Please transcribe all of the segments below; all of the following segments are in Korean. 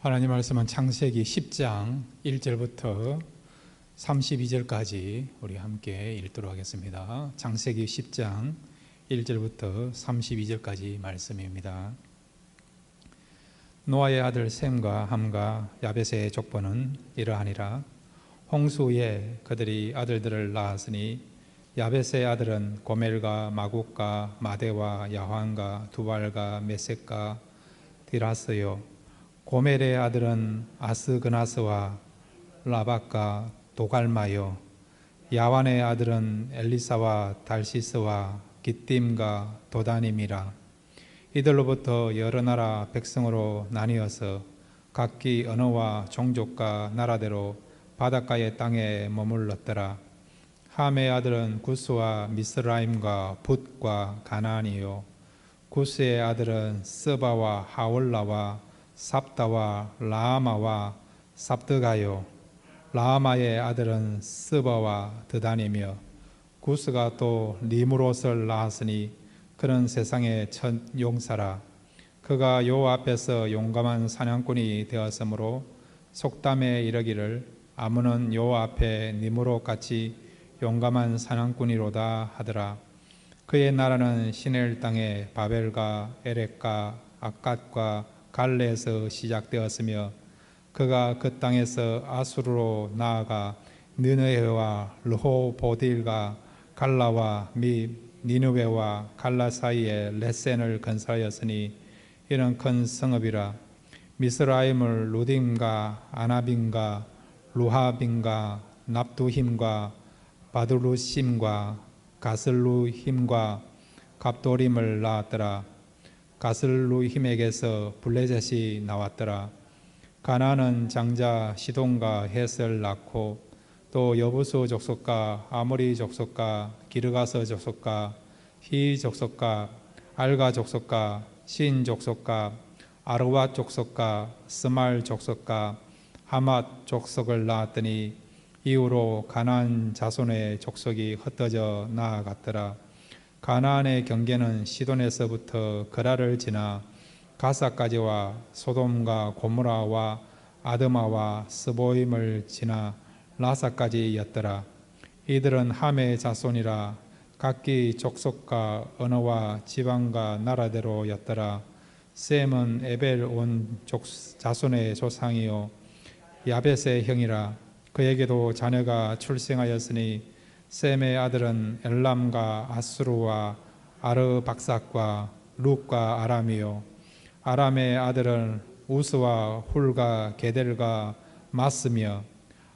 하나님 말씀은 창세기 10장 1절부터 32절까지 우리 함께 읽도록 하겠습니다. 창세기 10장 1절부터 32절까지 말씀입니다. 노아의 아들 셈과 함과 야벳의 족보는 이러하니라. 홍수 후에 그들이 아들들을 낳았으니 야벳의 아들은 고멜과 마국과 마대와 야환과 두발과 메섹과 디라스요. 고멜의 아들은 아스그나스와 라박과 도갈마요. 야완의 아들은 엘리사와 달시스와 기띔과 도다님이라. 이들로부터 여러 나라 백성으로 나뉘어서 각기 언어와 종족과 나라대로 바닷가의 땅에 머물렀더라. 함의 아들은 구스와 미스라임과 붓과 가나안이요. 구스의 아들은 스바와 하월라와 삽다와 라아마와 삽드가요. 라아마의 아들은 스바와 드단이며 구스가 또 리므롯을 낳았으니 그는 세상의 첫 용사라. 그가 여호와 앞에서 용감한 사냥꾼이 되었으므로 속담에 이르기를 아무는 여호와 앞에 니므롯같이 용감한 사냥꾼이로다 하더라. 그의 나라는 시내일 땅에 바벨과 에렉과 아갓과 갈레에서 시작되었으며 그가 그 땅에서 아수르로 나아가 느느웨와 르호보딜과 갈라와 및 니느웨와 갈라 사이에 레센을 건설하였으니 이는 큰 성읍이라. 미스라임을 루딤과 아나빔과 루하빔과 납두힘과 바두루심과 가슬루힘과 갑도림을 낳았더라. 가슬루힘에게서 블레셋이 나왔더라. 가나안은 장자 시돈과 헷을 낳고 또 여부수 족속과 아모리 족속과 기르가서 족속과 히 족속과 알가 족속과 신 족속과 아르와 족속과 스말 족속과 하맛 족속을 낳았더니 이후로 가나안 자손의 족속이 흩어져 나아갔더라. 가나안의 경계는 시돈에서부터 그라를 지나 가사까지와 소돔과 고모라와 아드마와 스보임을 지나 라사까지였더라. 이들은 함의 자손이라 각기 족속과 언어와 지방과 나라대로였더라. 셈은 에벨 온 자손의 조상이요 야벳의 형이라. 그에게도 자녀가 출생하였으니 셈의 아들은 엘람과 아수르와 아르박삭과 룩과 아람이요. 아람의 아들은 우스와 훌과 게델과 마스며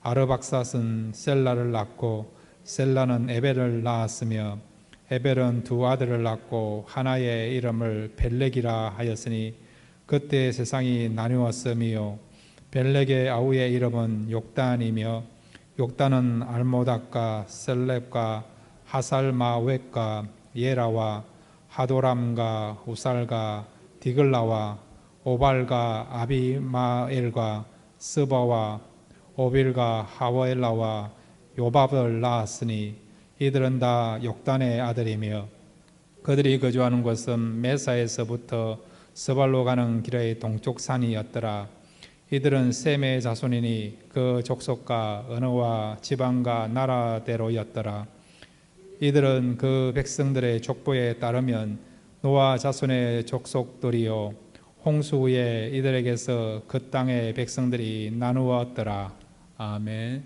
아르박삭은 셀라를 낳고 셀라는 에벨을 낳았으며 에벨은 두 아들을 낳고 하나의 이름을 벨렉이라 하였으니 그때 세상이 나누었으며 벨렉의 아우의 이름은 욕단이며 욕단은 알모닥과 셀렙과 하살마웻과 예라와 하도람과 우살과 디글라와 오발과 아비마엘과 스바와 오빌과 하워엘라와 요밥을 낳았으니 이들은 다 욕단의 아들이며 그들이 거주하는 곳은 메사에서부터 스발로 가는 길의 동쪽 산이었더라. 이들은 셈의 자손이니 그 족속과 언어와 지방과 나라대로였더라. 이들은 그 백성들의 족보에 따르면 노아 자손의 족속들이요 홍수 후에 이들에게서 그 땅의 백성들이 나누었더라. 아멘.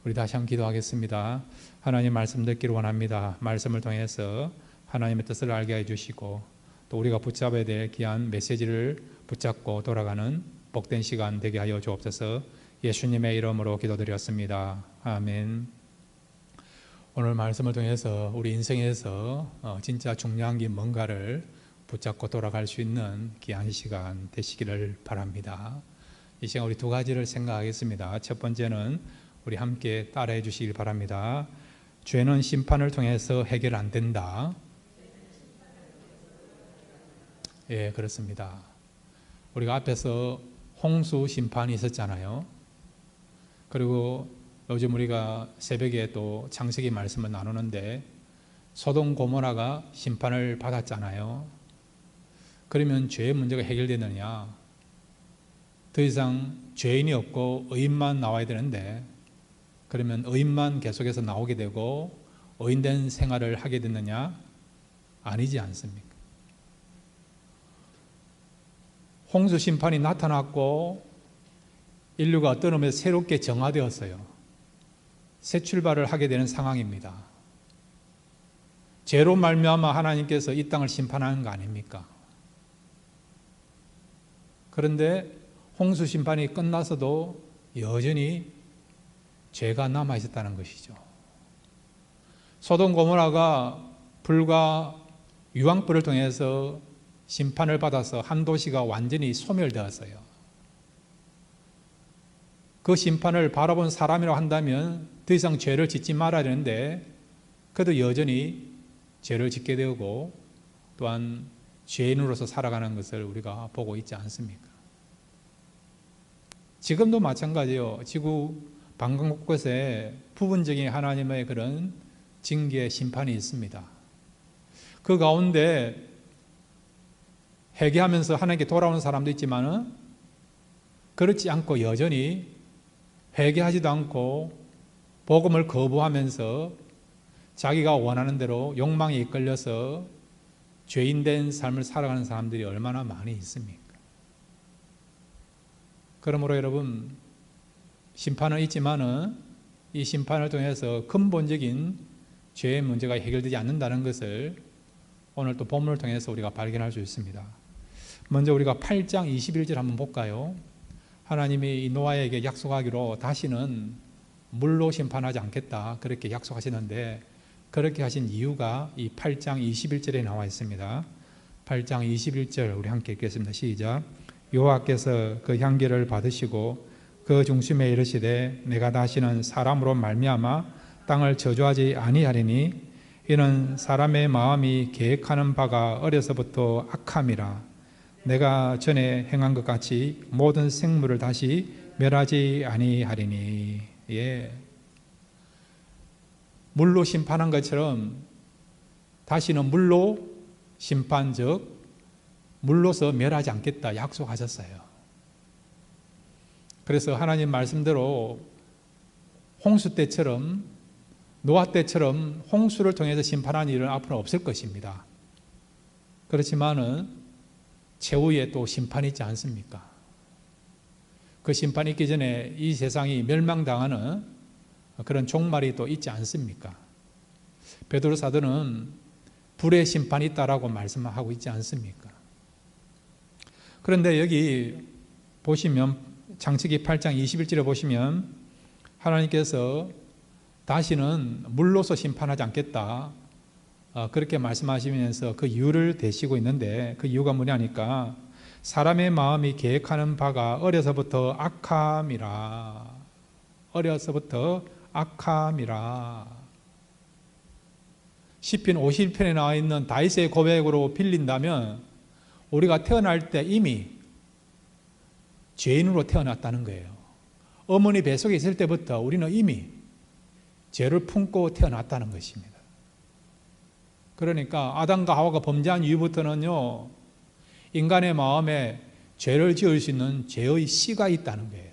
우리 다시 한번 기도하겠습니다. 하나님 말씀 듣기를 원합니다. 말씀을 통해서 하나님의 뜻을 알게 해주시고 또 우리가 붙잡아야 될 귀한 메시지를 붙잡고 돌아가는 복된 시간 되게 하여 주옵소서. 예수님의 이름으로 기도드렸습니다. 아멘. 오늘 말씀을 통해서 우리 인생에서 진짜 중요한 게 뭔가를 붙잡고 돌아갈 수 있는 귀한 시간 되시기를 바랍니다. 이 시간 우리 두 가지를 생각하겠습니다. 첫 번째는 우리 함께 따라해 주시길 바랍니다. 죄는 심판을 통해서 해결 안 된다. 예, 그렇습니다. 우리가 앞에서 홍수 심판이 있었잖아요. 그리고 요즘 우리가 새벽에 또 창세기 말씀을 나누는데 소돔 고모라가 심판을 받았잖아요. 그러면 죄의 문제가 해결되느냐? 더 이상 죄인이 없고 의인만 나와야 되는데, 그러면 의인만 계속해서 나오게 되고 의인된 생활을 하게 됐느냐? 아니지 않습니까? 홍수 심판이 나타났고 인류가 어떤 의미에서 새롭게 정화되었어요. 새 출발을 하게 되는 상황입니다. 죄로 말미암아 하나님께서 이 땅을 심판하는 거 아닙니까? 그런데 홍수 심판이 끝나서도 여전히 죄가 남아 있었다는 것이죠. 소돔 고모라가 불과 유황불을 통해서 심판을 받아서 한 도시가 완전히 소멸되었어요. 그 심판을 바라본 사람이라고 한다면 더 이상 죄를 짓지 말아야 되는데, 그래도 여전히 죄를 짓게 되고 또한 죄인으로서 살아가는 것을 우리가 보고 있지 않습니까? 지금도 마찬가지예요. 지구 방방 곳곳에 부분적인 하나님의 그런 징계, 심판이 있습니다. 그 가운데 회개하면서 하나님께 돌아오는 사람도 있지만 그렇지 않고 여전히 회개하지도 않고 복음을 거부하면서 자기가 원하는 대로 욕망에 이끌려서 죄인된 삶을 살아가는 사람들이 얼마나 많이 있습니까? 그러므로 여러분, 심판은 있지만은 이 심판을 통해서 근본적인 죄의 문제가 해결되지 않는다는 것을 오늘 또 본문을 통해서 우리가 발견할 수 있습니다. 먼저 우리가 8장 21절 한번 볼까요? 하나님이 이 노아에게 약속하기로 다시는 물로 심판하지 않겠다, 그렇게 약속하시는데, 그렇게 하신 이유가 이 8장 21절에 나와 있습니다. 8장 21절 우리 함께 읽겠습니다. 시작. 여호와께서 그 향기를 받으시고 그 중심에 이르시되 내가 다시는 사람으로 말미암아 땅을 저주하지 아니하리니 이는 사람의 마음이 계획하는 바가 어려서부터 악함이라. 내가 전에 행한 것 같이 모든 생물을 다시 멸하지 아니하리니. 예. 물로 심판한 것처럼 다시는 물로 심판, 즉 물로서 멸하지 않겠다 약속하셨어요. 그래서 하나님 말씀대로 홍수 때처럼, 노아 때처럼 홍수를 통해서 심판하는 일은 앞으로 없을 것입니다. 그렇지만은 최후에 또 심판이 있지 않습니까? 그 심판이 있기 전에 이 세상이 멸망당하는 그런 종말이 또 있지 않습니까? 베드로 사도는 불의 심판이 있다라고 말씀하고 있지 않습니까? 그런데 여기 보시면 창세기 8장 21절에 보시면 하나님께서 다시는 물로서 심판하지 않겠다, 그렇게 말씀하시면서 그 이유를 대시고 있는데, 그 이유가 뭐냐니까 사람의 마음이 계획하는 바가 어려서부터 악함이라. 어려서부터 악함이라. 시편 51편에 나와 있는 다윗의 고백으로 빌린다면 우리가 태어날 때 이미 죄인으로 태어났다는 거예요. 어머니 뱃속에 있을 때부터 우리는 이미 죄를 품고 태어났다는 것입니다. 그러니까 아담과 하와가 범죄한 이후부터는요, 인간의 마음에 죄를 지을 수 있는 죄의 씨가 있다는 거예요.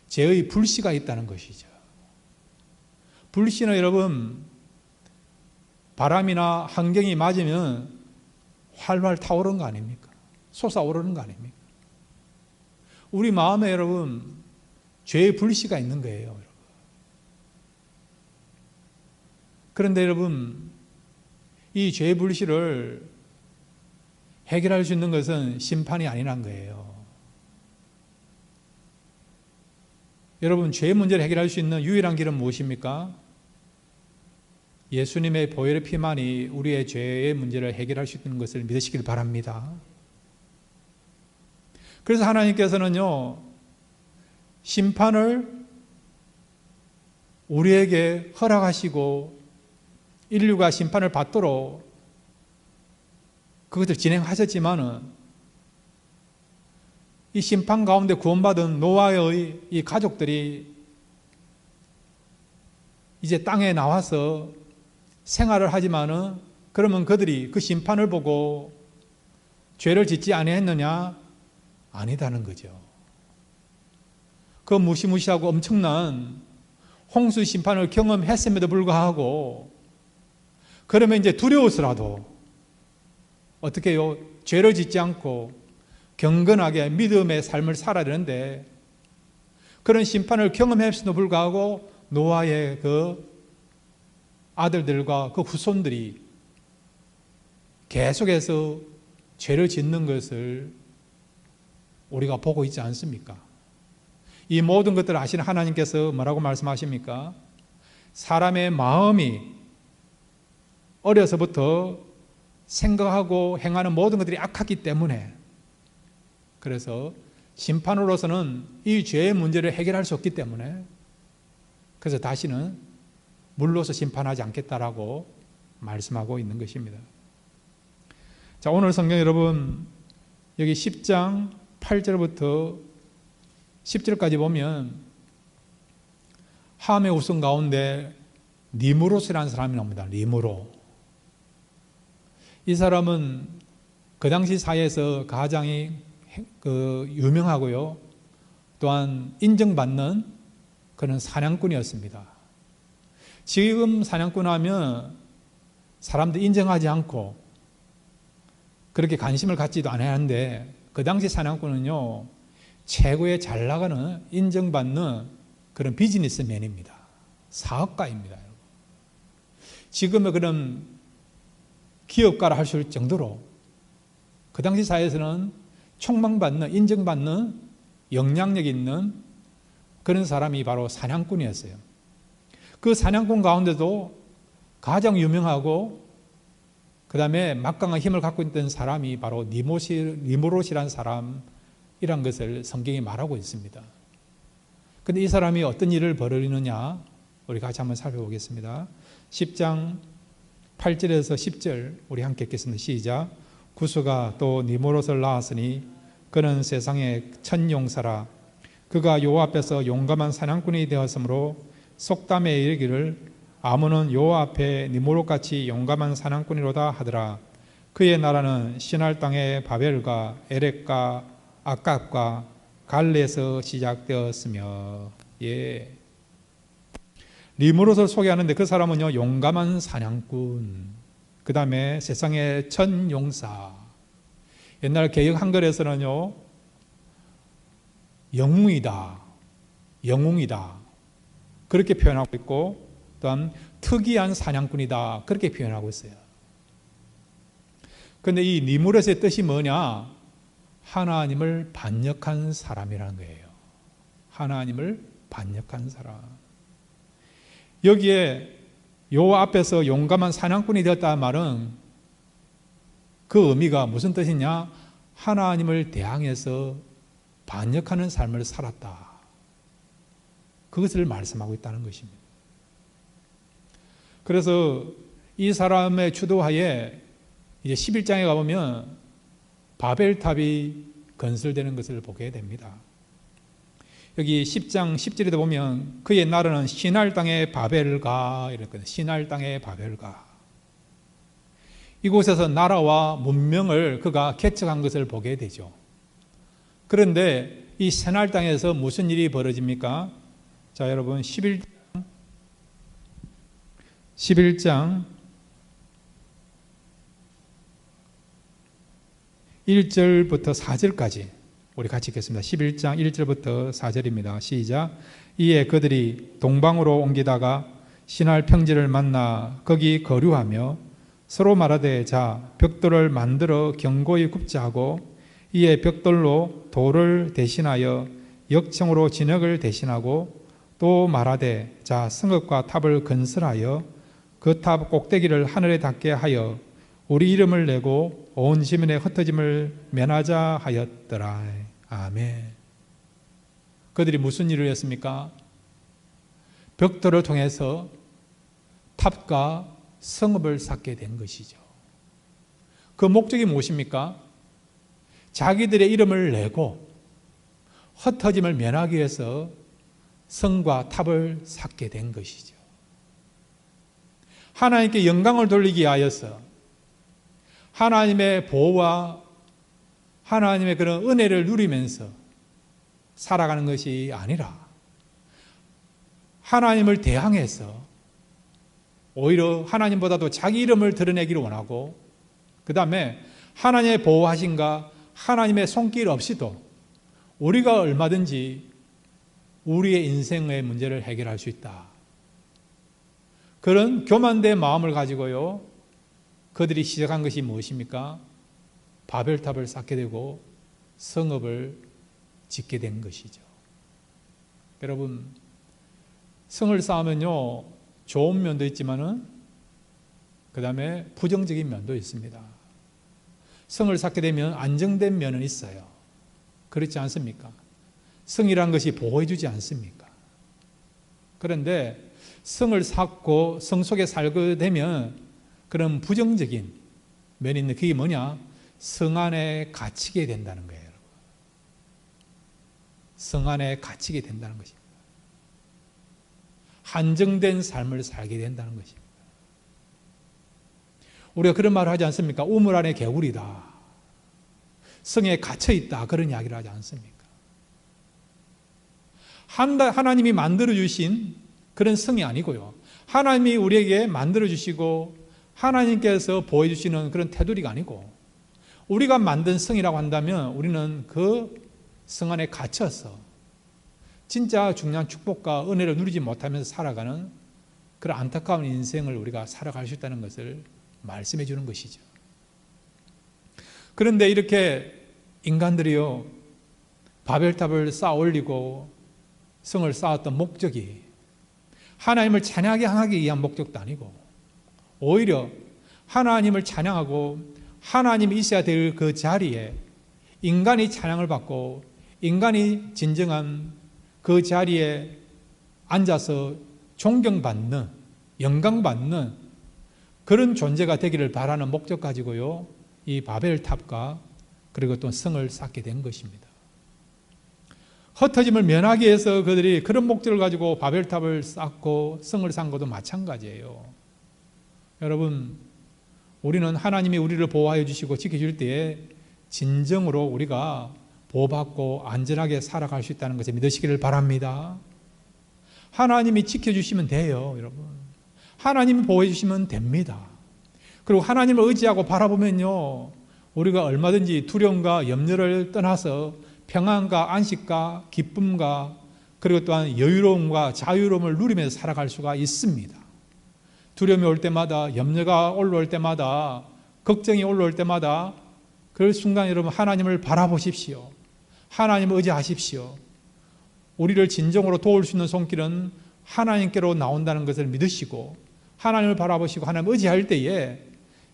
죄의 불씨가 있다는 것이죠. 불씨는 여러분, 바람이나 환경이 맞으면 활활 타오르는 거 아닙니까? 솟아오르는 거 아닙니까? 우리 마음에 여러분 죄의 불씨가 있는 거예요, 여러분. 그런데 여러분, 이 죄의 불씨를 해결할 수 있는 것은 심판이 아니란 거예요. 여러분, 죄의 문제를 해결할 수 있는 유일한 길은 무엇입니까? 예수님의 보혈의 피만이 우리의 죄의 문제를 해결할 수 있는 것을 믿으시길 바랍니다. 그래서 하나님께서는요, 심판을 우리에게 허락하시고 인류가 심판을 받도록 그것을 진행하셨지만은 이 심판 가운데 구원받은 노아의 이 가족들이 이제 땅에 나와서 생활을 하지만은, 그러면 그들이 그 심판을 보고 죄를 짓지 아니했느냐? 아니다는 거죠. 그 무시무시하고 엄청난 홍수 심판을 경험했음에도 불구하고 그러면 이제 두려워서라도 어떻게 해요? 죄를 짓지 않고 경건하게 믿음의 삶을 살아야 되는데 그런 심판을 경험했음에도 불구하고 노아의 그 아들들과 그 후손들이 계속해서 죄를 짓는 것을 우리가 보고 있지 않습니까? 이 모든 것들을 아시는 하나님께서 뭐라고 말씀하십니까? 사람의 마음이 어려서부터 생각하고 행하는 모든 것들이 악하기 때문에 그래서 심판으로서는 이 죄의 문제를 해결할 수 없기 때문에 그래서 다시는 물로서 심판하지 않겠다라고 말씀하고 있는 것입니다. 자, 오늘 성경 여러분 여기 10장 8절부터 10절까지 보면 함의 우성 가운데 니무롯이라는 사람이 나옵니다. 니무롯. 이 사람은 그 당시 사회에서 가장 유명하고요. 또한 인정받는 그런 사냥꾼이었습니다. 지금 사냥꾼 하면 사람들이 인정하지 않고 그렇게 관심을 갖지도 않아야 하는데 그 당시 사냥꾼은요. 최고의 잘 나가는 인정받는 그런 비즈니스맨입니다. 사업가입니다. 지금의 그런 기업가라 할 수 있을 정도로 그 당시 사회에서는 촉망받는 인정받는 영향력 있는 그런 사람이 바로 사냥꾼이었어요. 그 사냥꾼 가운데도 가장 유명하고 그 다음에 막강한 힘을 갖고 있던 사람이 바로 니무롯이라는 사람이란 것을 성경이 말하고 있습니다. 그런데 이 사람이 어떤 일을 벌이느냐 우리 같이 한번 살펴보겠습니다. 10장 8절에서 10절 우리 함께 읽겠습니다. 시작. 구스가 또 니무롯을 낳았으니 그는 세상의 첫 용사라. 그가 여호와 앞에서 용감한 사냥꾼이 되었으므로 속담에 이르기를 아문은 여호와 앞에 니무롯같이 용감한 사냥꾼이로다 하더라. 그의 나라는 시날 땅의 바벨과 에렉과 아깝과 갈레에서 시작되었으며. 예. 니무롯을 소개하는데 그 사람은요 용감한 사냥꾼, 그 다음에 세상의 첫 용사. 옛날 개역 한글에서는요 영웅이다, 영웅이다 그렇게 표현하고 있고 또한 특이한 사냥꾼이다 그렇게 표현하고 있어요. 그런데 이 니무롯의 뜻이 뭐냐? 하나님을 반역한 사람이라는 거예요. 하나님을 반역한 사람. 여기에 여호와 앞에서 용감한 사냥꾼이 되었다는 말은 그 의미가 무슨 뜻이냐? 하나님을 대항해서 반역하는 삶을 살았다. 그것을 말씀하고 있다는 것입니다. 그래서 이 사람의 주도하에 이제 11장에 가보면 바벨탑이 건설되는 것을 보게 됩니다. 여기 10장 10절에도 보면 그의 나라는 시날 땅의 바벨가 이랬거든요. 시날 땅의 바벨가. 이곳에서 나라와 문명을 그가 개척한 것을 보게 되죠. 그런데 이 시날 땅에서 무슨 일이 벌어집니까? 자, 여러분 11장 1절부터 4절까지 우리 같이 읽겠습니다. 11장 1절부터 4절입니다. 시작. 이에 그들이 동방으로 옮기다가 시날 평지를 만나 거기 거류하며 서로 말하되 자 벽돌을 만들어 견고히 굽자 하고 이에 벽돌로 돌을 대신하여 역청으로 진흙을 대신하고 또 말하되 자 성읍과 탑을 건설하여 그 탑 꼭대기를 하늘에 닿게 하여 우리 이름을 내고 온 지면에 흩어짐을 면하자 하였더라. 아멘. 그들이 무슨 일을 했습니까? 벽돌을 통해서 탑과 성읍을 쌓게 된 것이죠. 그 목적이 무엇입니까? 자기들의 이름을 내고 흩어짐을 면하기 위해서 성과 탑을 쌓게 된 것이죠. 하나님께 영광을 돌리기 위하여서 하나님의 보호와 하나님의 그런 은혜를 누리면서 살아가는 것이 아니라 하나님을 대항해서 오히려 하나님보다도 자기 이름을 드러내기를 원하고, 그 다음에 하나님의 보호하심과 하나님의 손길 없이도 우리가 얼마든지 우리의 인생의 문제를 해결할 수 있다. 그런 교만된 마음을 가지고요, 그들이 시작한 것이 무엇입니까? 바벨탑을 쌓게 되고 성읍을 짓게 된 것이죠. 여러분, 성을 쌓으면요, 좋은 면도 있지만은 그 다음에 부정적인 면도 있습니다. 성을 쌓게 되면 안정된 면은 있어요. 그렇지 않습니까? 성이란 것이 보호해주지 않습니까? 그런데 성을 쌓고 성 속에 살게 되면 그런 부정적인 면이 있는, 그게 뭐냐? 성 안에 갇히게 된다는 거예요. 여러분. 성 안에 갇히게 된다는 것입니다. 한정된 삶을 살게 된다는 것입니다. 우리가 그런 말을 하지 않습니까? 우물 안에 개구리다, 성에 갇혀있다, 그런 이야기를 하지 않습니까? 하나님이 만들어주신 그런 성이 아니고요, 하나님이 우리에게 만들어주시고 하나님께서 보여주시는 그런 테두리가 아니고, 우리가 만든 성이라고 한다면 우리는 그 성 안에 갇혀서 진짜 중요한 축복과 은혜를 누리지 못하면서 살아가는 그런 안타까운 인생을 우리가 살아갈 수 있다는 것을 말씀해 주는 것이죠. 그런데 이렇게 인간들이요, 바벨탑을 쌓아 올리고 성을 쌓았던 목적이 하나님을 찬양하게 위한 목적도 아니고, 오히려 하나님을 찬양하고 하나님이 있어야 될 그 자리에 인간이 찬양을 받고 인간이 진정한 그 자리에 앉아서 존경받는, 영광받는 그런 존재가 되기를 바라는 목적 가지고요, 이 바벨탑과 그리고 또 성을 쌓게 된 것입니다. 흩어짐을 면하기 위해서 그들이 그런 목적을 가지고 바벨탑을 쌓고 성을 쌓은 것도 마찬가지예요. 여러분, 우리는 하나님이 우리를 보호하여 주시고 지켜줄 때에 진정으로 우리가 보호받고 안전하게 살아갈 수 있다는 것을 믿으시기를 바랍니다. 하나님이 지켜주시면 돼요, 여러분. 하나님이 보호해 주시면 됩니다. 그리고 하나님을 의지하고 바라보면요, 우리가 얼마든지 두려움과 염려를 떠나서 평안과 안식과 기쁨과 그리고 또한 여유로움과 자유로움을 누리면서 살아갈 수가 있습니다. 두려움이 올 때마다, 염려가 올라올 때마다, 걱정이 올라올 때마다 그 순간 여러분 하나님을 바라보십시오. 하나님을 의지하십시오. 우리를 진정으로 도울 수 있는 손길은 하나님께로 나온다는 것을 믿으시고 하나님을 바라보시고 하나님을 의지할 때에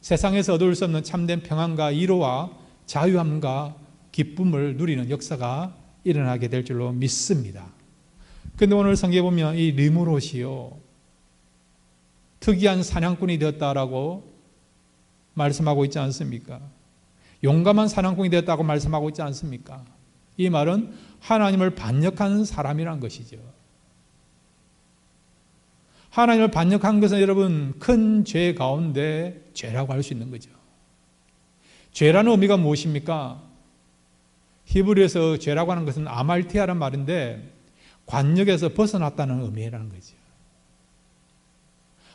세상에서 얻을 수 없는 참된 평안과 위로와 자유함과 기쁨을 누리는 역사가 일어나게 될 줄로 믿습니다. 그런데 오늘 성경에 보면 이 리므롯이요, 특이한 사냥꾼이 되었다라고 말씀하고 있지 않습니까? 용감한 사냥꾼이 되었다고 말씀하고 있지 않습니까? 이 말은 하나님을 반역한 사람이란 것이죠. 하나님을 반역한 것은 여러분 큰 죄 가운데 죄라고 할 수 있는 거죠. 죄라는 의미가 무엇입니까? 히브리어에서 죄라고 하는 것은 아말티아라는 말인데 관역에서 벗어났다는 의미라는 거죠.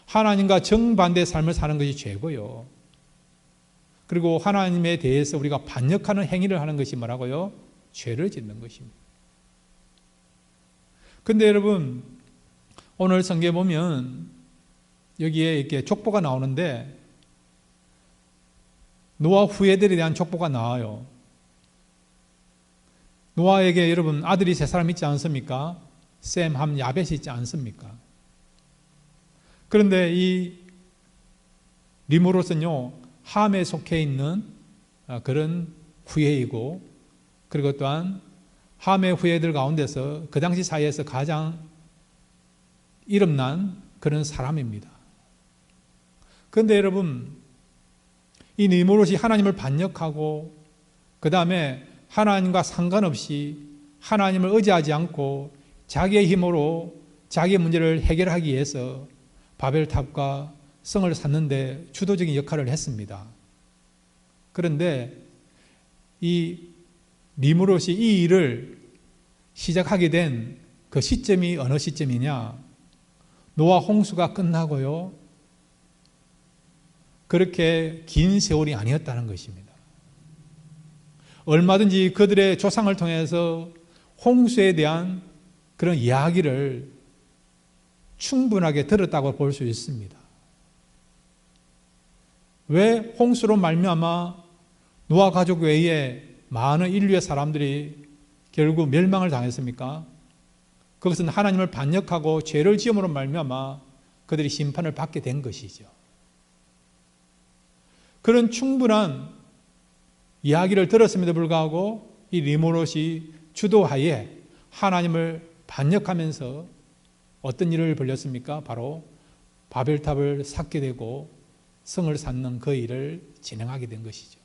하나님과 정반대의 삶을 사는 것이 죄고요. 그리고 하나님에 대해서 우리가 반역하는 행위를 하는 것이 뭐라고요? 죄를 짓는 것입니다. 그런데 여러분, 오늘 성경에 보면 여기에 이렇게 족보가 나오는데 노아 후예들에 대한 족보가 나와요. 노아에게 여러분 아들이 세 사람 있지 않습니까? 셈, 함, 야벳이 있지 않습니까? 그런데 이 리므롯은요, 함에 속해 있는 그런 후예이고, 그리고 또한 함의 후예들 가운데서 그 당시 사이에서 가장 이름난 그런 사람입니다. 그런데 여러분, 이 리므롯이 하나님을 반역하고 그 다음에 하나님과 상관없이 하나님을 의지하지 않고 자기의 힘으로 자기의 문제를 해결하기 위해서 바벨탑과 성을 쌓는데 주도적인 역할을 했습니다. 그런데 이 리므롯이 이 일을 시작하게 된 그 시점이 어느 시점이냐? 노아 홍수가 끝나고요. 그렇게 긴 세월이 아니었다는 것입니다. 얼마든지 그들의 조상을 통해서 홍수에 대한 그런 이야기를 충분하게 들었다고 볼 수 있습니다. 왜 홍수로 말미암아 노아 가족 외에 많은 인류의 사람들이 결국 멸망을 당했습니까? 그것은 하나님을 반역하고 죄를 지음으로 말미암아 그들이 심판을 받게 된 것이죠. 그런 충분한 이야기를 들었음에도 불구하고 이 리모롯이 주도하에 하나님을 반역하면서 어떤 일을 벌였습니까? 바로 바벨탑을 쌓게 되고 성을 쌓는 그 일을 진행하게 된 것이죠.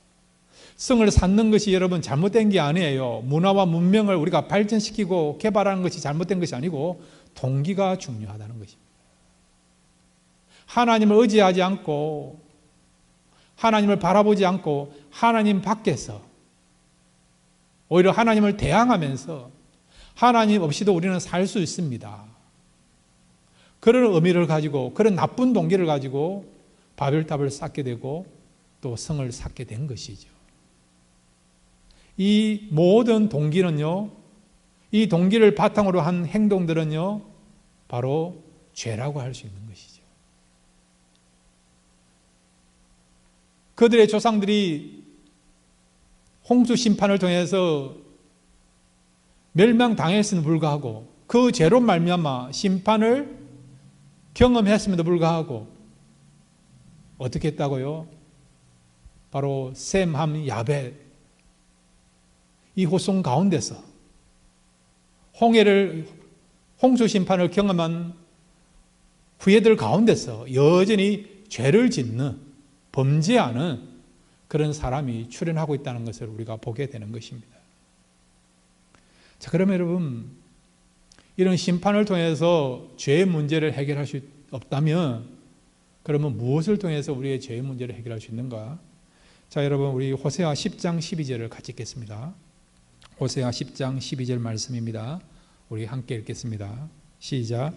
성을 쌓는 것이 여러분 잘못된 게 아니에요. 문화와 문명을 우리가 발전시키고 개발하는 것이 잘못된 것이 아니고 동기가 중요하다는 것입니다. 하나님을 의지하지 않고 하나님을 바라보지 않고 하나님 밖에서 오히려 하나님을 대항하면서 하나님 없이도 우리는 살 수 있습니다. 그런 의미를 가지고 그런 나쁜 동기를 가지고 바벨탑을 쌓게 되고 또 성을 쌓게 된 것이죠. 이 모든 동기는요, 이 동기를 바탕으로 한 행동들은요, 바로 죄라고 할 수 있는 것이죠. 그들의 조상들이 홍수 심판을 통해서 멸망당했음에도 불구하고 그 죄로 말미암아 심판을 경험했음에도 불구하고 어떻게 했다고요? 바로 셈, 함, 야벳 이 후손 가운데서 홍수 심판을 경험한 후예들 가운데서 여전히 죄를 짓는 범죄하는 그런 사람이 출현하고 있다는 것을 우리가 보게 되는 것입니다. 자, 그러면 여러분, 이런 심판을 통해서 죄의 문제를 해결할 수 없다면 그러면 무엇을 통해서 우리의 죄의 문제를 해결할 수 있는가? 자, 여러분, 우리 호세아 10장 12절을 같이 읽겠습니다. 호세아 10장 12절 말씀입니다. 우리 함께 읽겠습니다. 시작.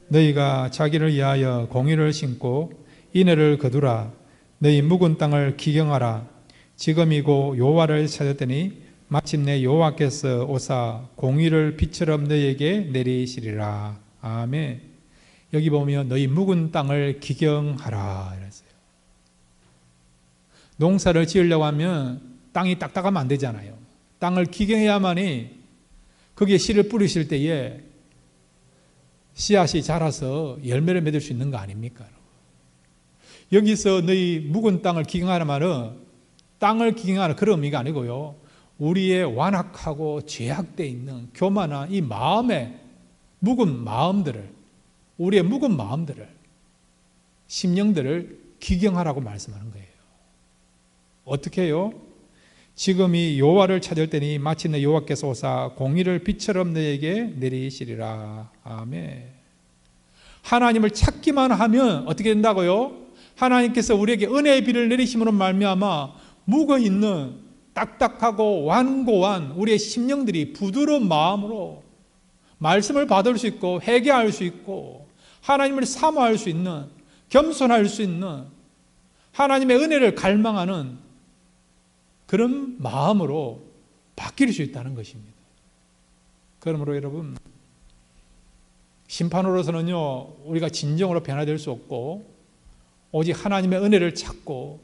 너희가 자기를 위하여 공의를 심고 인애를 거두라. 너희 묵은 땅을 기경하라. 지금이고 여호와를 찾았더니 마침내 여호와께서 오사 공의를 빛처럼 너희에게 내리시리라. 아멘. 여기 보면 너희 묵은 땅을 기경하라 이랬어요. 농사를 지으려고 하면 땅이 딱딱하면 안 되잖아요. 땅을 기경해야만이 거기에 씨를 뿌리실 때에 씨앗이 자라서 열매를 맺을 수 있는 거 아닙니까? 여기서 너희 묵은 땅을 기경하라 말은 땅을 기경하라 그런 의미가 아니고요. 우리의 완악하고 죄악되어 있는 교만한 이 마음의 묵은 마음들을, 우리의 묵은 마음들을, 심령들을 기경하라고 말씀하는 거예요. 어떻게 해요? 지금이 여호와를 찾을 때니 마침내 여호와께서 오사 공의를 빛처럼 너에게 내리시리라. 아멘. 하나님을 찾기만 하면 어떻게 된다고요? 하나님께서 우리에게 은혜의 비를 내리심으로 말미암아 묵어있는 딱딱하고 완고한 우리의 심령들이 부드러운 마음으로 말씀을 받을 수 있고 회개할 수 있고 하나님을 사모할 수 있는, 겸손할 수 있는, 하나님의 은혜를 갈망하는 그런 마음으로 바뀔 수 있다는 것입니다. 그러므로 여러분, 심판으로서는요, 우리가 진정으로 변화될 수 없고 오직 하나님의 은혜를 찾고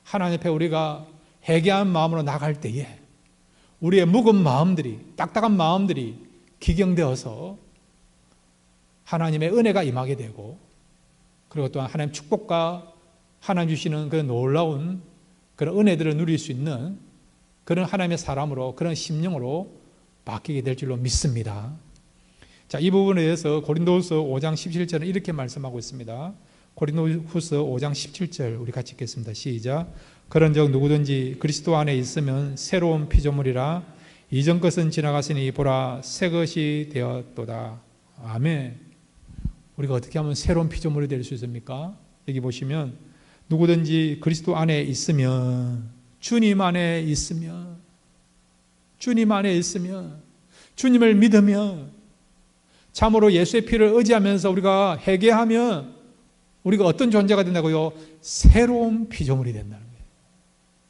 하나님 앞에 우리가 회개한 마음으로 나갈 때에 우리의 묵은 마음들이, 딱딱한 마음들이 기경되어서 하나님의 은혜가 임하게 되고 그리고 또한 하나님 축복과 하나님 주시는 그런 놀라운 그런 은혜들을 누릴 수 있는 그런 하나님의 사람으로, 그런 심령으로 바뀌게 될 줄로 믿습니다. 자, 이 부분에 대해서 고린도후서 5장 17절은 이렇게 말씀하고 있습니다. 고린도후서 5장 17절 우리 같이 읽겠습니다. 시작. 그런즉 누구든지 그리스도 안에 있으면 새로운 피조물이라 이전 것은 지나갔으니 보라 새 것이 되었도다. 아멘. 우리가 어떻게 하면 새로운 피조물이 될 수 있습니까? 여기 보시면 누구든지 그리스도 안에 있으면, 주님 안에 있으면, 주님 안에 있으면, 주님을 믿으며 참으로 예수의 피를 의지하면서 우리가 회개하면 우리가 어떤 존재가 된다고요? 새로운 피조물이 된다는 거예요.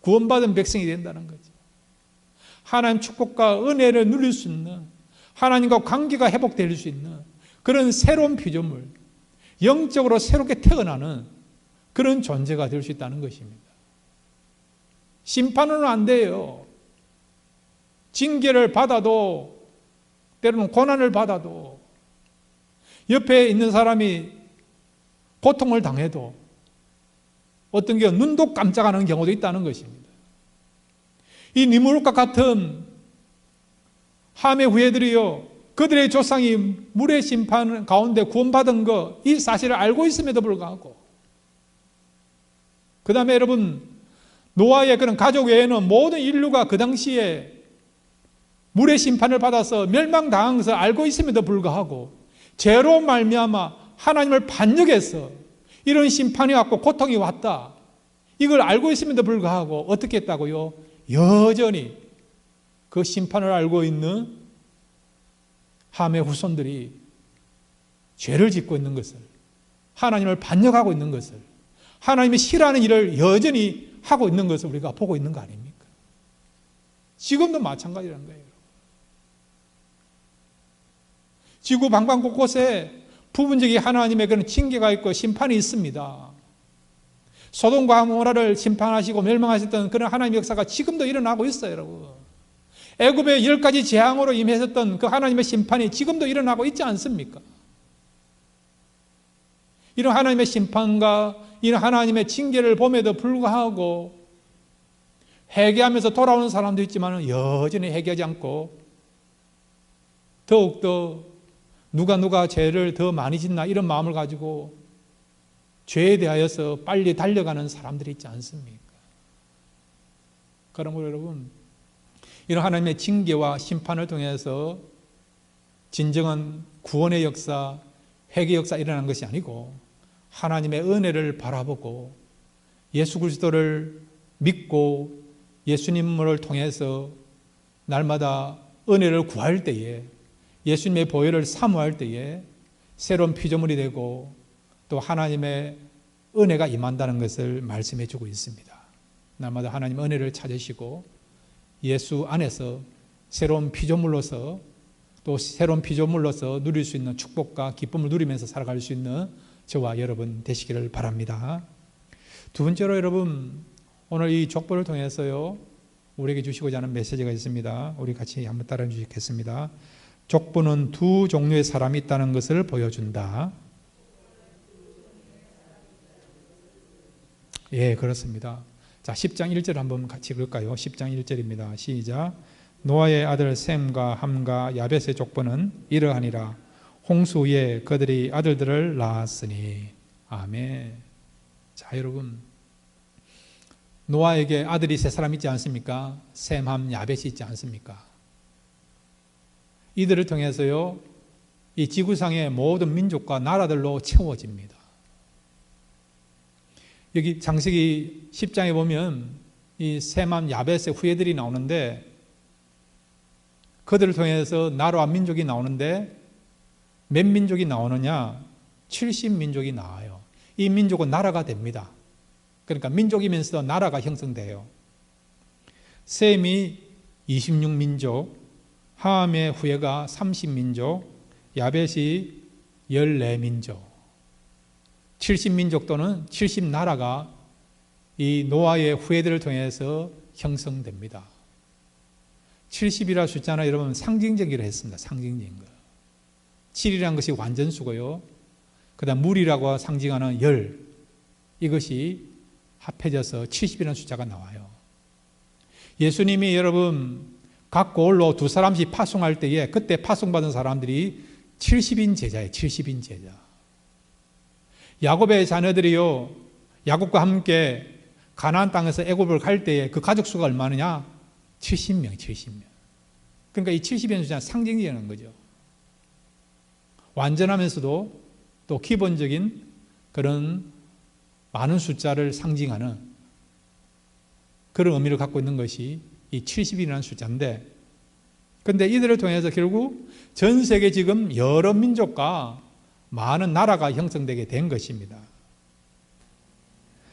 구원받은 백성이 된다는 거죠. 하나님 축복과 은혜를 누릴 수 있는, 하나님과 관계가 회복될 수 있는 그런 새로운 피조물, 영적으로 새롭게 태어나는 그런 존재가 될 수 있다는 것입니다. 심판은 안 돼요. 징계를 받아도, 때로는 고난을 받아도, 옆에 있는 사람이 고통을 당해도 어떤 게 눈도 깜짝 안 하는 경우도 있다는 것입니다. 이 니무롯과 같은 함의 후예들이요, 그들의 조상이 물의 심판 가운데 구원받은 거, 이 사실을 알고 있음에도 불구하고, 그 다음에 여러분, 노아의 그런 가족 외에는 모든 인류가 그 당시에 물의 심판을 받아서 멸망당한 것을 알고 있음에도 불구하고 죄로 말미암아 하나님을 반역해서 이런 심판이 왔고 고통이 왔다, 이걸 알고 있음에도 불구하고 어떻게 했다고요? 여전히 그 심판을 알고 있는 함의 후손들이 죄를 짓고 있는 것을, 하나님을 반역하고 있는 것을, 하나님이 싫어하는 일을 여전히 하고 있는 것을 우리가 보고 있는 거 아닙니까? 지금도 마찬가지라는 거예요. 지구 방방 곳곳에 부분적인 하나님의 그런 징계가 있고 심판이 있습니다. 소돔과 고모라를 심판하시고 멸망하셨던 그런 하나님의 역사가 지금도 일어나고 있어요, 여러분. 애굽의 10가지 재앙으로 임했었던 그 하나님의 심판이 지금도 일어나고 있지 않습니까? 이런 하나님의 심판과 이런 하나님의 징계를 봄에도 불구하고 회개하면서 돌아오는 사람도 있지만 여전히 회개하지 않고 더욱더 누가 죄를 더 많이 짓나 이런 마음을 가지고 죄에 대하여서 빨리 달려가는 사람들이 있지 않습니까? 그러므로 여러분, 이런 하나님의 징계와 심판을 통해서 진정한 구원의 역사, 회개 역사 일어나는 것이 아니고 하나님의 은혜를 바라보고 예수 그리스도를 믿고 예수님을 통해서 날마다 은혜를 구할 때에, 예수님의 보혈을 사모할 때에 새로운 피조물이 되고 또 하나님의 은혜가 임한다는 것을 말씀해 주고 있습니다. 날마다 하나님 은혜를 찾으시고 예수 안에서 새로운 피조물로서, 또 새로운 피조물로서 누릴 수 있는 축복과 기쁨을 누리면서 살아갈 수 있는 저와 여러분 되시기를 바랍니다. 두 번째로 여러분, 오늘 이 족보를 통해서요 우리에게 주시고자 하는 메시지가 있습니다. 우리 같이 한번 따라 주시겠습니다. 족보는 두 종류의 사람이 있다는 것을 보여준다. 예, 그렇습니다. 자, 10장 1절 한번 같이 읽을까요? 10장 1절입니다. 시작. 노아의 아들 셈과 함과 야벳의 족보는 이러하니라. 홍수 후에 그들이 아들들을 낳았으니. 아멘. 자, 여러분, 노아에게 아들이 세 사람 있지 않습니까? 셈, 함, 야벳이 있지 않습니까? 이들을 통해서요 이 지구상의 모든 민족과 나라들로 채워집니다. 여기 창세기 10장에 보면 이 셈, 함, 야벳의 후예들이 나오는데, 그들을 통해서 나라와 민족이 나오는데 몇 민족이 나오느냐? 70민족이 나와요. 이 민족은 나라가 됩니다. 그러니까 민족이면서 나라가 형성돼요. 셈이 26민족, 함의 후예가 30민족, 야벳이 14민족, 70민족 또는 70나라가 이 노아의 후예들을 통해서 형성됩니다. 70이라 숫자는 여러분 상징적이라 했습니다. 상징적인 거. 7이라는 것이 완전수고요. 그 다음 물이라고 상징하는 열, 이것이 합해져서 70이라는 숫자가 나와요. 예수님이 여러분 각 고을로 두 사람씩 파송할 때에 그때 파송받은 사람들이 70인 제자예요. 70인 제자. 야곱의 자녀들이요, 야곱과 함께 가나안 땅에서 애굽을 갈 때에 그 가족 수가 얼마느냐? 70명, 70명. 그러니까 이 70이라는 숫자는 상징이라는 거죠. 완전하면서도 또 기본적인 그런 많은 숫자를 상징하는 그런 의미를 갖고 있는 것이 이 70이라는 숫자인데, 그런데 이들을 통해서 결국 전 세계 지금 여러 민족과 많은 나라가 형성되게 된 것입니다.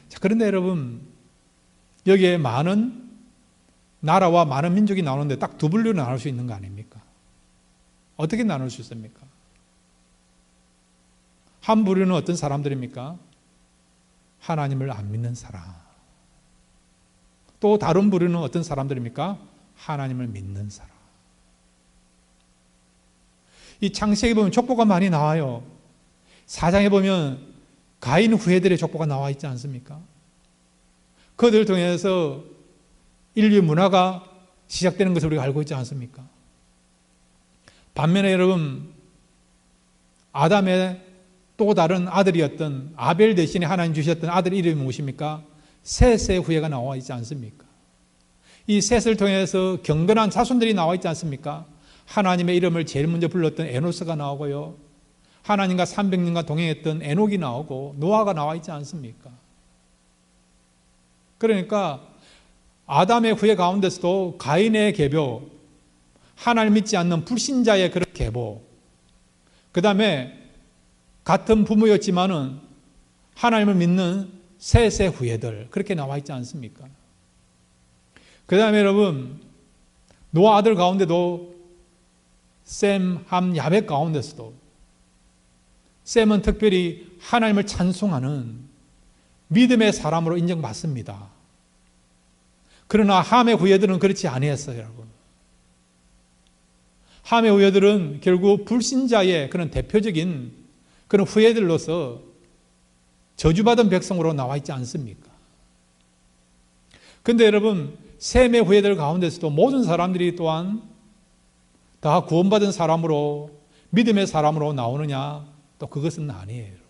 자, 그런데 여러분, 여기에 많은 나라와 많은 민족이 나오는데 딱 두 분류로 나눌 수 있는 거 아닙니까? 어떻게 나눌 수 있습니까? 한 부류는 어떤 사람들입니까? 하나님을 안 믿는 사람. 또 다른 부류는 어떤 사람들입니까? 하나님을 믿는 사람. 이 창세기에 보면 족보가 많이 나와요. 사장에 보면 가인 후예들의 족보가 나와 있지 않습니까? 그들을 통해서 인류 문화가 시작되는 것을 우리가 알고 있지 않습니까? 반면에 여러분, 아담의 또 다른 아들이었던 아벨 대신에 하나님 주셨던 아들 이름이 무엇입니까? 셋의 후예가 나와 있지 않습니까? 이 셋을 통해서 경건한 자손들이 나와 있지 않습니까? 하나님의 이름을 제일 먼저 불렀던 에노스가 나오고요. 하나님과 300년간 동행했던 에녹이 나오고 노아가 나와 있지 않습니까? 그러니까 아담의 후예 가운데서도 가인의 계보, 하나님 믿지 않는 불신자의 그런 계보, 그 다음에 같은 부모였지만은 하나님을 믿는 셋의 후예들, 그렇게 나와 있지 않습니까? 그 다음에 여러분, 노아 아들 가운데도 셈, 함, 야벳 가운데서도 셈은 특별히 하나님을 찬송하는 믿음의 사람으로 인정받습니다. 그러나 함의 후예들은 그렇지 아니했어요, 여러분. 함의 후예들은 결국 불신자의 그런 대표적인 그런 후예들로서 저주받은 백성으로 나와 있지 않습니까? 그런데 여러분, 셈의 후예들 가운데서도 모든 사람들이 또한 다 구원받은 사람으로, 믿음의 사람으로 나오느냐? 또 그것은 아니에요.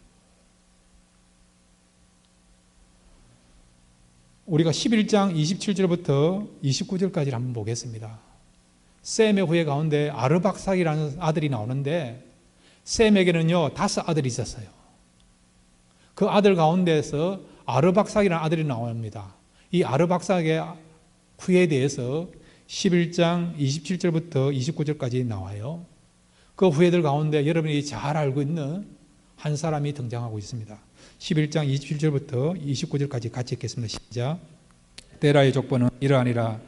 우리가 11장 27절부터 29절까지 한번 보겠습니다. 셈의 후예 가운데 아르박삭이라는 아들이 나오는데, 셈에게는요 5 아들이 있었어요. 그 아들 가운데에서 아르박삭이라는 아들이 나옵니다. 이 아르박삭의 후예에 대해서 11장 27절부터 29절까지 나와요. 그 후예들 가운데 여러분이 잘 알고 있는 한 사람이 등장하고 있습니다. 11장 27절부터 29절까지 같이 읽겠습니다. 시작. 데라의 족보는 이러하니라.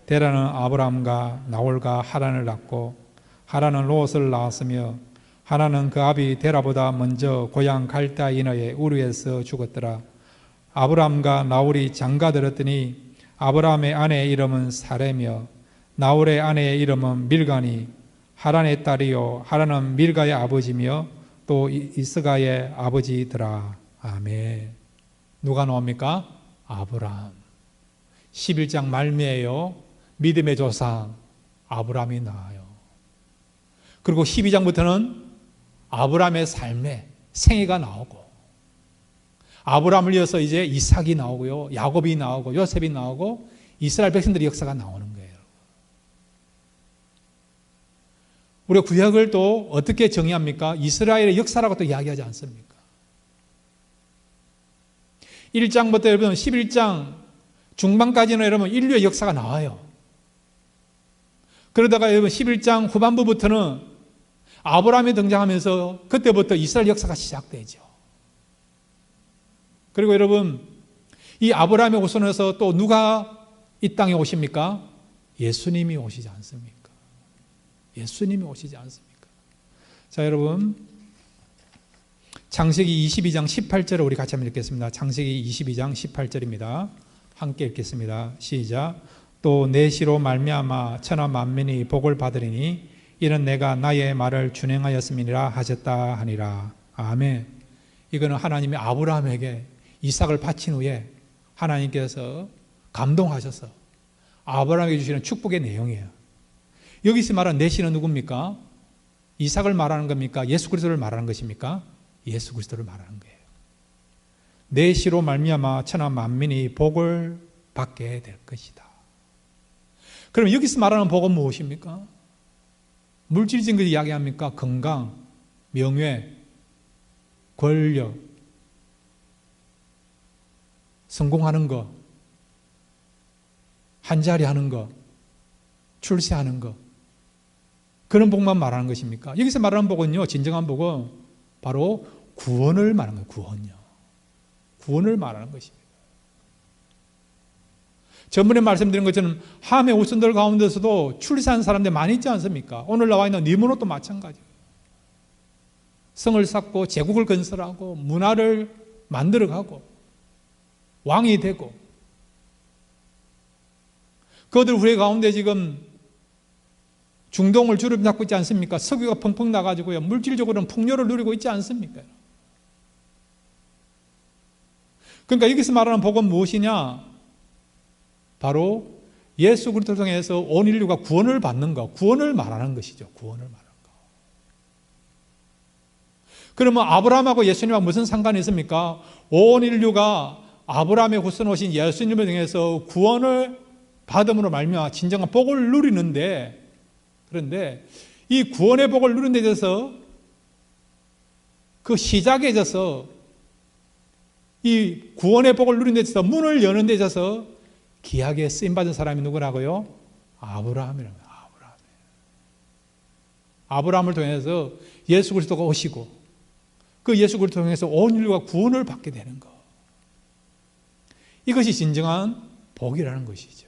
데라는 아브라함과 나홀과 하란을 낳고, 하란은 롯을 낳았으며, 하란은 그 아비 데라보다 먼저 고향 갈대아인의 우르에서 죽었더라. 아브라함과 나홀이 장가들었더니 아브라함의 아내의 이름은 사레며 나홀의 아내의 이름은 밀가니, 하란의 딸이요 하란은 밀가의 아버지며 또 이스가의 아버지더라. 아멘. 누가 나옵니까? 아브라함. 11장 말미에요 믿음의 조상 아브라함이 나와요. 그리고 12장부터는 아브라함의 삶의 생애가 나오고, 아브라함을 이어서 이제 이삭이 나오고요, 야곱이 나오고 요셉이 나오고 이스라엘 백성들의 역사가 나오는 거예요. 우리가 구약을 또 어떻게 정의합니까? 이스라엘의 역사라고 또 이야기하지 않습니까? 1장부터 여러분 11장 중반까지는 여러분 인류의 역사가 나와요. 그러다가 여러분 11장 후반부부터는 아브라함이 등장하면서 그때부터 이스라엘 역사가 시작되죠. 그리고 여러분 이 아브라함의 후손에서 또 누가 이 땅에 오십니까? 예수님이 오시지 않습니까? 예수님이 오시지 않습니까? 자, 여러분 창세기 22장 18절을 우리 같이 한번 읽겠습니다. 창세기 22장 18절입니다. 함께 읽겠습니다. 시작. 또 내 시로 말미암아 천하 만민이 복을 받으리니 이는 내가 나의 말을 준행하였음이니라 하셨다 하니라. 아멘. 이거는 하나님이 아브라함에게 이삭을 바친 후에 하나님께서 감동하셔서 아브라함에게 주시는 축복의 내용이에요. 여기서 말하는 내 시는 누굽니까? 이삭을 말하는 겁니까? 예수 그리스도를 말하는 것입니까? 예수 그리스도를 말하는 거예요. 내 시로 말미암아 천하 만민이 복을 받게 될 것이다. 그럼 여기서 말하는 복은 무엇입니까? 물질적인 것을 이야기합니까? 건강, 명예, 권력, 성공하는 것, 한자리 하는 것, 출세하는 것, 그런 복만 말하는 것입니까? 여기서 말하는 복은요, 진정한 복은 바로 구원을 말하는 거예요. 구원요. 구원을 말하는 것입니다. 전번에 말씀드린 것처럼 함의 후손들 가운데서도 출세한 사람들 많이 있지 않습니까? 오늘 나와 있는 니므롯도 마찬가지예요. 성을 쌓고 제국을 건설하고 문화를 만들어가고 왕이 되고, 그들 후예 가운데 지금 중동을 주름 잡고 있지 않습니까? 석유가 펑펑 나가지고요, 물질적으로는 풍요를 누리고 있지 않습니까? 그러니까 여기서 말하는 복은 무엇이냐? 바로 예수 그리스도를 통해서 온 인류가 구원을 받는 것, 구원을 말하는 것이죠. 구원을 말하는 것. 그러면 아브라함하고 예수님하고 무슨 상관이 있습니까? 온 인류가 아브라함의 후손 오신 예수님을 통해서 구원을 받음으로 말미암아 진정한 복을 누리는데, 그런데 이 구원의 복을 누리는 데 있어서 그 시작에 있어서 이 구원의 복을 누리는 데 있어서 문을 여는 데 있어서 귀하게 쓰임받은 사람이 누구라고요? 아브라함이라고요. 아브라함을 통해서 예수 그리스도가 오시고 그 예수 그리스도를 통해서 온 인류가 구원을 받게 되는 것. 이것이 진정한 복이라는 것이죠.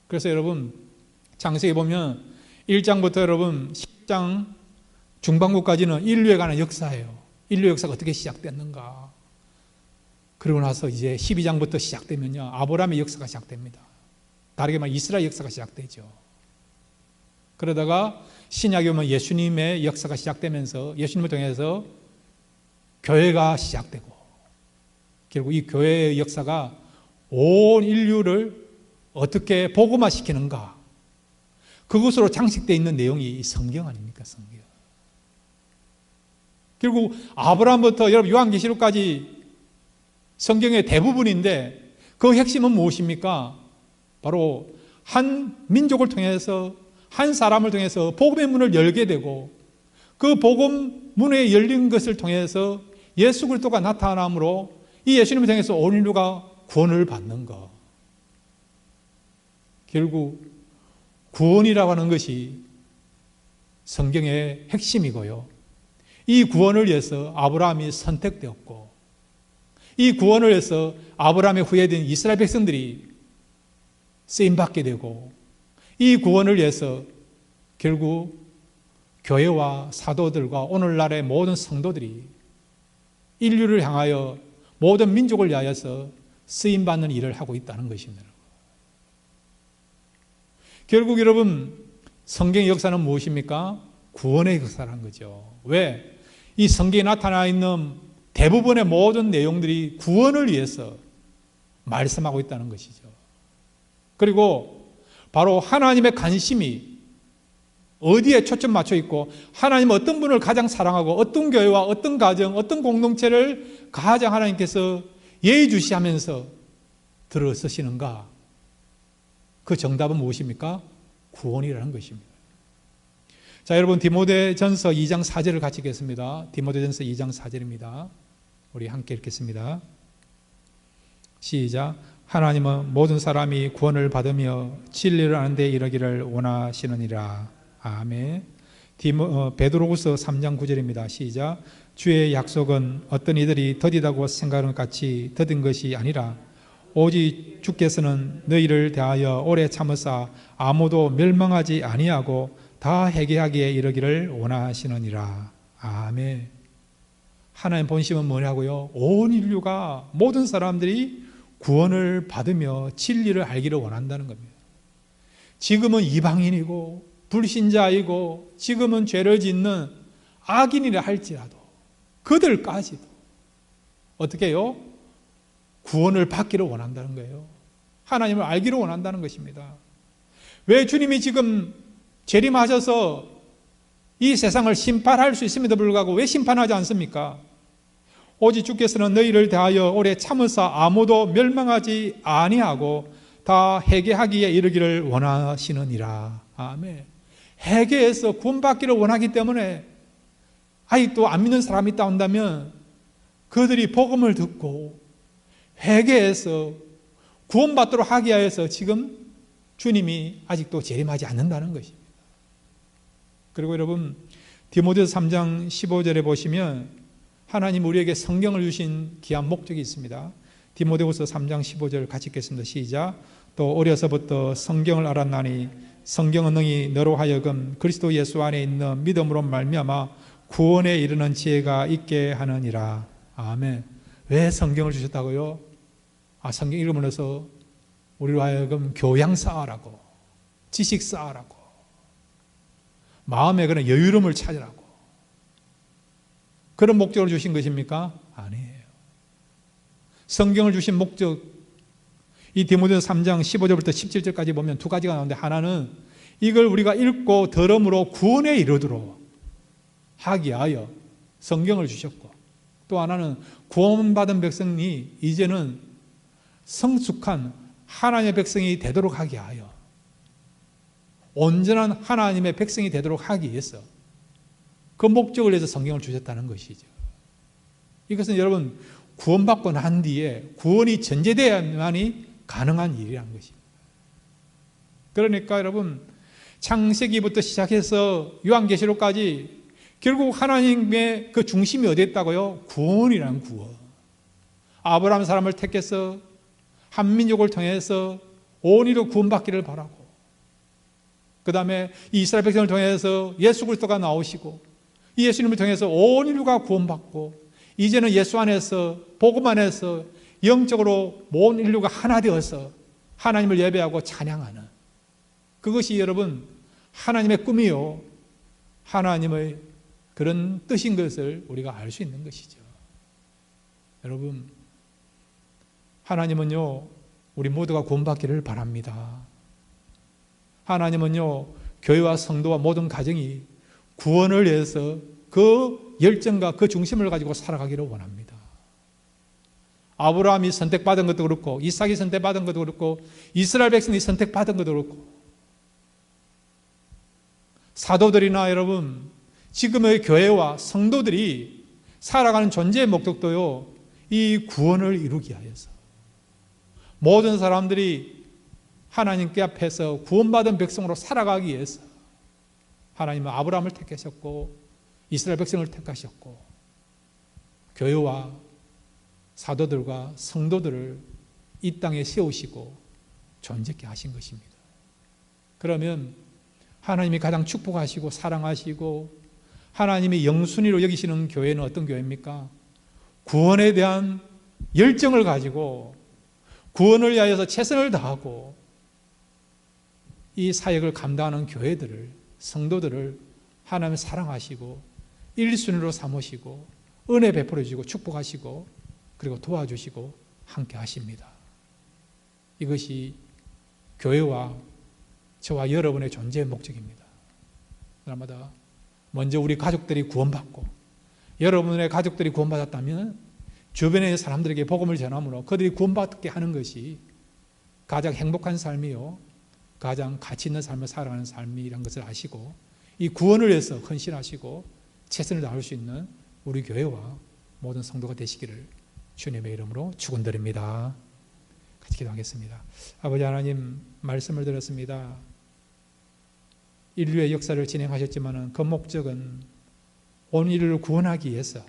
그래서 여러분, 창세기 보면 1장부터 여러분 10장 중반부까지는 인류에 관한 역사예요. 인류 역사가 어떻게 시작됐는가. 그러고 나서 이제 12장부터 시작되면요, 아브라함의 역사가 시작됩니다. 다르게 말하면 이스라엘 역사가 시작되죠. 그러다가 신약에 오면 예수님의 역사가 시작되면서 예수님을 통해서 교회가 시작되고, 결국 이 교회의 역사가 온 인류를 어떻게 복음화시키는가, 그것으로 장식되어 있는 내용이 성경 아닙니까? 성경. 결국 아브라함부터 여러분 요한계시록까지 성경의 대부분인데 그 핵심은 무엇입니까? 바로 한 민족을 통해서, 한 사람을 통해서 복음의 문을 열게 되고, 그 복음 문에 열린 것을 통해서 예수 그리스도가 나타남으로 이 예수님을 통해서 온 인류가 구원을 받는 것. 결국 구원이라고 하는 것이 성경의 핵심이고요, 이 구원을 위해서 아브라함이 선택되었고, 이 구원을 위해서 아브라함의 후예된 이스라엘 백성들이 쓰임받게 되고, 이 구원을 위해서 결국 교회와 사도들과 오늘날의 모든 성도들이 인류를 향하여, 모든 민족을 위하여서 쓰임받는 일을 하고 있다는 것입니다. 결국 여러분, 성경의 역사는 무엇입니까? 구원의 역사라는 거죠. 왜? 이 성경에 나타나 있는 대부분의 모든 내용들이 구원을 위해서 말씀하고 있다는 것이죠. 그리고 바로 하나님의 관심이 어디에 초점 맞춰 있고, 하나님은 어떤 분을 가장 사랑하고 어떤 교회와 어떤 가정, 어떤 공동체를 가장 하나님께서 예의주시하면서 들어서시는가, 그 정답은 무엇입니까? 구원이라는 것입니다. 자, 여러분, 디모데전서 2장 4절을 같이 읽겠습니다. 디모데전서 2장 4절입니다. 우리 함께 읽겠습니다. 시작. 하나님은 모든 사람이 구원을 받으며 진리를 아는 데 이르기를 원하시느니라. 아멘. 베드로후서 3장 9절입니다. 시작. 주의 약속은 어떤 이들이 더디다고 생각하는 것 같이 더딘 것이 아니라 오직 주께서는 너희를 대하여 오래 참으사 아무도 멸망하지 아니하고 다 회개하기에 이르기를 원하시느니라. 아멘. 하나님 본심은 뭐냐고요? 온 인류가, 모든 사람들이 구원을 받으며 진리를 알기를 원한다는 겁니다. 지금은 이방인이고 불신자이고 지금은 죄를 짓는 악인이라 할지라도 그들까지도 어떻게 해요? 구원을 받기를 원한다는 거예요. 하나님을 알기를 원한다는 것입니다. 왜 주님이 지금 재림하셔서 이 세상을 심판할 수 있음에도 불구하고 왜 심판하지 않습니까? 오직 주께서는 너희를 대하여 오래 참으사 아무도 멸망하지 아니하고 다 회개하기에 이르기를 원하시느니라. 아멘. 회개해서 구원받기를 원하기 때문에 아직도 안 믿는 사람이 있다 한다면 그들이 복음을 듣고 회개해서 구원받도록 하기 위해서 지금 주님이 아직도 재림하지 않는다는 것입니다. 그리고 여러분 디모데후서 3장 15절에 보시면 하나님 우리에게 성경을 주신 귀한 목적이 있습니다. 디모데후서 3장 15절 같이 읽겠습니다. 시작. 또 어려서부터 성경을 알았나니 성경은 능히 너로 하여금 그리스도 예수 안에 있는 믿음으로 말미암아 구원에 이르는 지혜가 있게 하느니라. 아멘. 왜 성경을 주셨다고요? 성경 읽으면서 우리로 하여금 교양 쌓으라고, 지식 쌓으라고, 마음에 그런 여유로움을 찾으라고, 그런 목적으로 주신 것입니까? 아니에요. 성경을 주신 목적, 이 디모데후서 3장 15절부터 17절까지 보면 두 가지가 나오는데, 하나는 이걸 우리가 읽고 들음으로 구원에 이르도록 하기 위하여 성경을 주셨고, 또 하나는 구원받은 백성이 이제는 성숙한 하나님의 백성이 되도록 하기 위하여, 온전한 하나님의 백성이 되도록 하기 위해서 그 목적을 위해서 성경을 주셨다는 것이죠. 이것은 여러분 구원받고 난 뒤에 구원이 전제되어야만이 가능한 일이라는 것입니다. 그러니까 여러분 창세기부터 시작해서 요한계시록까지 결국 하나님의 그 중심이 어디에 있다고요? 구원이라는 구원. 아브라함 사람을 택해서 한 민족을 통해서 온 인류 구원받기를 바라고, 그 다음에 이스라엘 백성을 통해서 예수 그리스도가 나오시고 이 예수님을 통해서 온 인류가 구원받고, 이제는 예수 안에서 복음 안에서 영적으로 모든 인류가 하나 되어서 하나님을 예배하고 찬양하는, 그것이 여러분 하나님의 꿈이요 하나님의 그런 뜻인 것을 우리가 알 수 있는 것이죠. 여러분 하나님은요 우리 모두가 구원받기를 바랍니다. 하나님은요 교회와 성도와 모든 가정이 구원을 위해서 그 열정과 그 중심을 가지고 살아가기를 원합니다. 아브라함이 선택받은 것도 그렇고, 이삭이 선택받은 것도 그렇고, 이스라엘 백성이 선택받은 것도 그렇고, 사도들이나 여러분 지금의 교회와 성도들이 살아가는 존재의 목적도요 이 구원을 이루기 위해서, 모든 사람들이 하나님께 앞에서 구원받은 백성으로 살아가기 위해서 하나님은 아브라함을 택하셨고 이스라엘 백성을 택하셨고 교회와 사도들과 성도들을 이 땅에 세우시고 존재케 하신 것입니다. 그러면 하나님이 가장 축복하시고 사랑하시고 하나님이 영순위로 여기시는 교회는 어떤 교회입니까? 구원에 대한 열정을 가지고 구원을 위하여서 최선을 다하고 이 사역을 감당하는 교회들을, 성도들을 하나님이 사랑하시고 1순위로 삼으시고 은혜 베풀어 주시고 축복하시고 그리고 도와주시고 함께 하십니다. 이것이 교회와 저와 여러분의 존재의 목적입니다. 날마다 먼저 우리 가족들이 구원받고, 여러분의 가족들이 구원받았다면 주변의 사람들에게 복음을 전함으로 그들이 구원받게 하는 것이 가장 행복한 삶이요 가장 가치 있는 삶을 살아가는 삶이라는 것을 아시고 이 구원을 위해서 헌신하시고 최선을 다할 수 있는 우리 교회와 모든 성도가 되시기를 주님의 이름으로 축원드립니다. 같이 기도하겠습니다. 아버지 하나님, 말씀을 들었습니다. 인류의 역사를 진행하셨지만 그 목적은 온 인류를 구원하기 위해서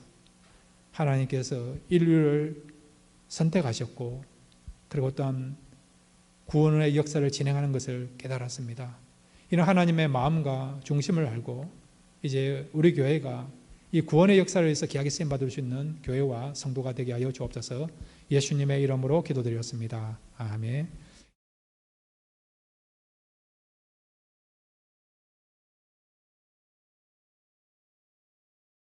하나님께서 인류를 선택하셨고 그리고 또한 구원의 역사를 진행하는 것을 깨달았습니다. 이는 하나님의 마음과 중심을 알고 이제 우리 교회가 이 구원의 역사를 위해서 귀하게 쓰임 받을 수 있는 교회와 성도가 되게 하여 주옵소서. 예수님의 이름으로 기도드렸습니다. 아멘.